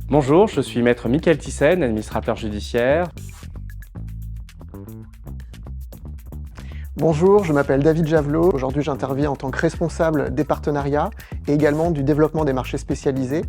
Bonjour, je suis maître Michael Thyssen, administrateur judiciaire. Bonjour, je m'appelle David Javelot. Aujourd'hui, j'interviens en tant que responsable des partenariats et également du développement des marchés spécialisés.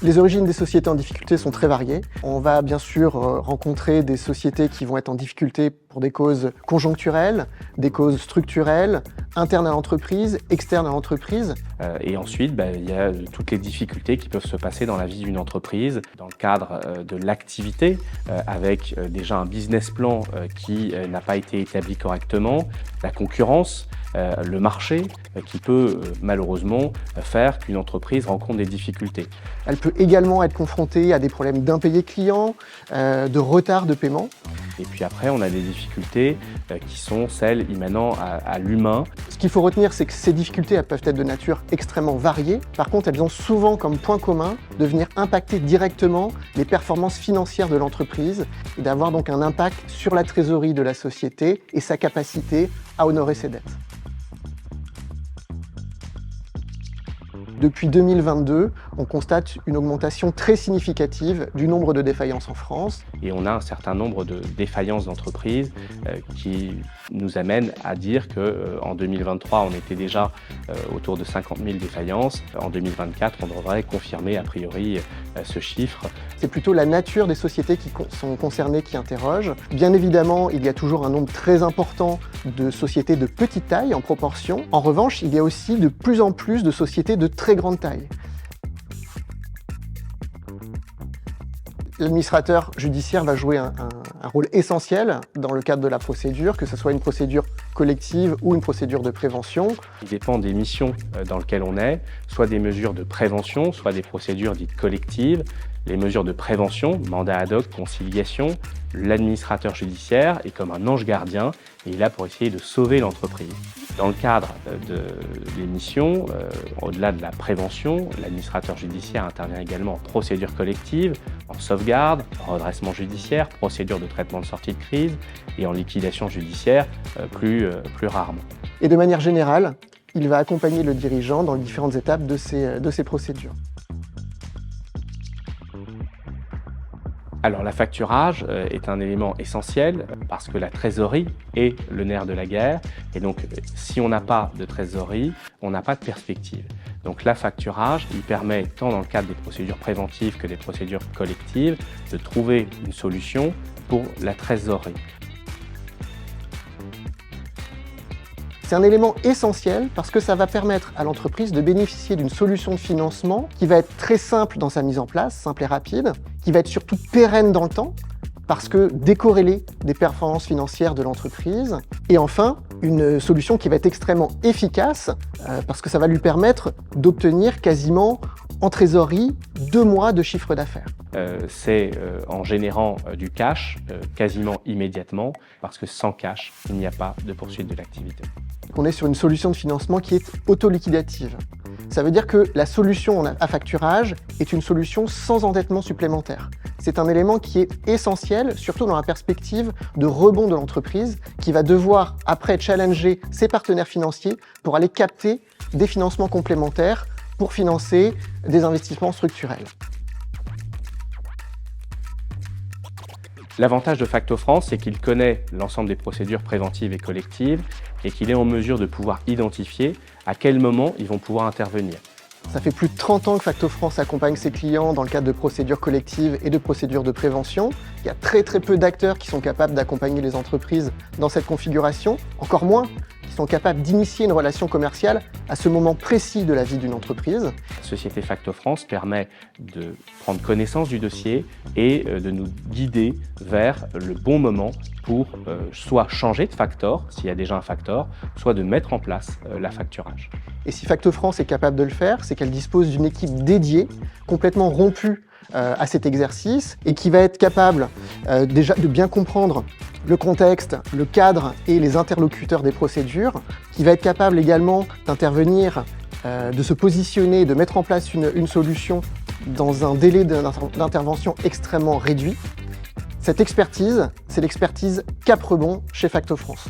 Les origines des sociétés en difficulté sont très variées. On va bien sûr rencontrer des sociétés qui vont être en difficulté pour des causes conjoncturelles, des causes structurelles, internes à l'entreprise, externes à l'entreprise. Et ensuite, il y a toutes les difficultés qui peuvent se passer dans la vie d'une entreprise, dans le cadre de l'activité, avec déjà un business plan qui n'a pas été établi correctement, la concurrence, le marché qui peut malheureusement faire qu'une entreprise rencontre des difficultés. Elle peut également être confrontée à des problèmes d'impayés clients, de retard de paiement. Et puis après, on a des difficultés qui sont celles émanant à l'humain. Ce qu'il faut retenir, c'est que ces difficultés elles peuvent être de nature extrêmement variée. Par contre, elles ont souvent comme point commun de venir impacter directement les performances financières de l'entreprise et d'avoir donc un impact sur la trésorerie de la société et sa capacité à honorer ses dettes. Depuis 2022, on constate une augmentation très significative du nombre de défaillances en France. Et on a un certain nombre de défaillances d'entreprises qui nous amènent à dire qu'en 2023, on était déjà autour de 50 000 défaillances. En 2024, on devrait confirmer a priori ce chiffre. C'est plutôt la nature des sociétés qui sont concernées qui interroge. Bien évidemment, il y a toujours un nombre très important de sociétés de petite taille en proportion. En revanche, il y a aussi de plus en plus de sociétés de très grande taille. L'administrateur judiciaire va jouer un rôle essentiel dans le cadre de la procédure, que ce soit une procédure collective ou une procédure de prévention. Il dépend des missions dans lesquelles on est, soit des mesures de prévention, soit des procédures dites collectives. Les mesures de prévention, mandat ad hoc, conciliation, l'administrateur judiciaire est comme un ange gardien et il est là pour essayer de sauver l'entreprise. Dans le cadre des missions, au-delà de la prévention, l'administrateur judiciaire intervient également en procédure collective, en sauvegarde, en redressement judiciaire, procédure de traitement de sortie de crise et en liquidation judiciaire plus rarement. Et de manière générale, il va accompagner le dirigeant dans les différentes étapes de ces procédures. Alors, l'affacturage est un élément essentiel parce que la trésorerie est le nerf de la guerre. Et donc, si on n'a pas de trésorerie, on n'a pas de perspective. Donc, l'affacturage, il permet, tant dans le cadre des procédures préventives que des procédures collectives, de trouver une solution pour la trésorerie. C'est un élément essentiel parce que ça va permettre à l'entreprise de bénéficier d'une solution de financement qui va être très simple dans sa mise en place, simple et rapide, qui va être surtout pérenne dans le temps parce que décorrélée des performances financières de l'entreprise. Et enfin, une solution qui va être extrêmement efficace parce que ça va lui permettre d'obtenir quasiment en trésorerie 2 mois de chiffre d'affaires. C'est en générant du cash quasiment immédiatement parce que sans cash, il n'y a pas de poursuite de l'activité. On est sur une solution de financement qui est autoliquidative. Ça veut dire que la solution à facturage est une solution sans endettement supplémentaire. C'est un élément qui est essentiel, surtout dans la perspective de rebond de l'entreprise, qui va devoir après challenger ses partenaires financiers pour aller capter des financements complémentaires pour financer des investissements structurels. L'avantage de Facto France, c'est qu'il connaît l'ensemble des procédures préventives et collectives et qu'il est en mesure de pouvoir identifier à quel moment ils vont pouvoir intervenir. Ça fait plus de 30 ans que Facto France accompagne ses clients dans le cadre de procédures collectives et de procédures de prévention. Il y a très peu d'acteurs qui sont capables d'accompagner les entreprises dans cette configuration, encore moins qui sont capables d'initier une relation commerciale à ce moment précis de la vie d'une entreprise. La société Facto France permet de prendre connaissance du dossier et de nous guider vers le bon moment pour soit changer de factor, s'il y a déjà un factor, soit de mettre en place l'affacturage. Et si Facto France est capable de le faire, c'est qu'elle dispose d'une équipe dédiée, complètement rompue à cet exercice et qui va être capable déjà de bien comprendre le contexte, le cadre et les interlocuteurs des procédures, qui va être capable également d'intervenir, de se positionner, de mettre en place une solution dans un délai d'intervention extrêmement réduit. Cette expertise, c'est l'expertise Cap Rebond chez Facto France.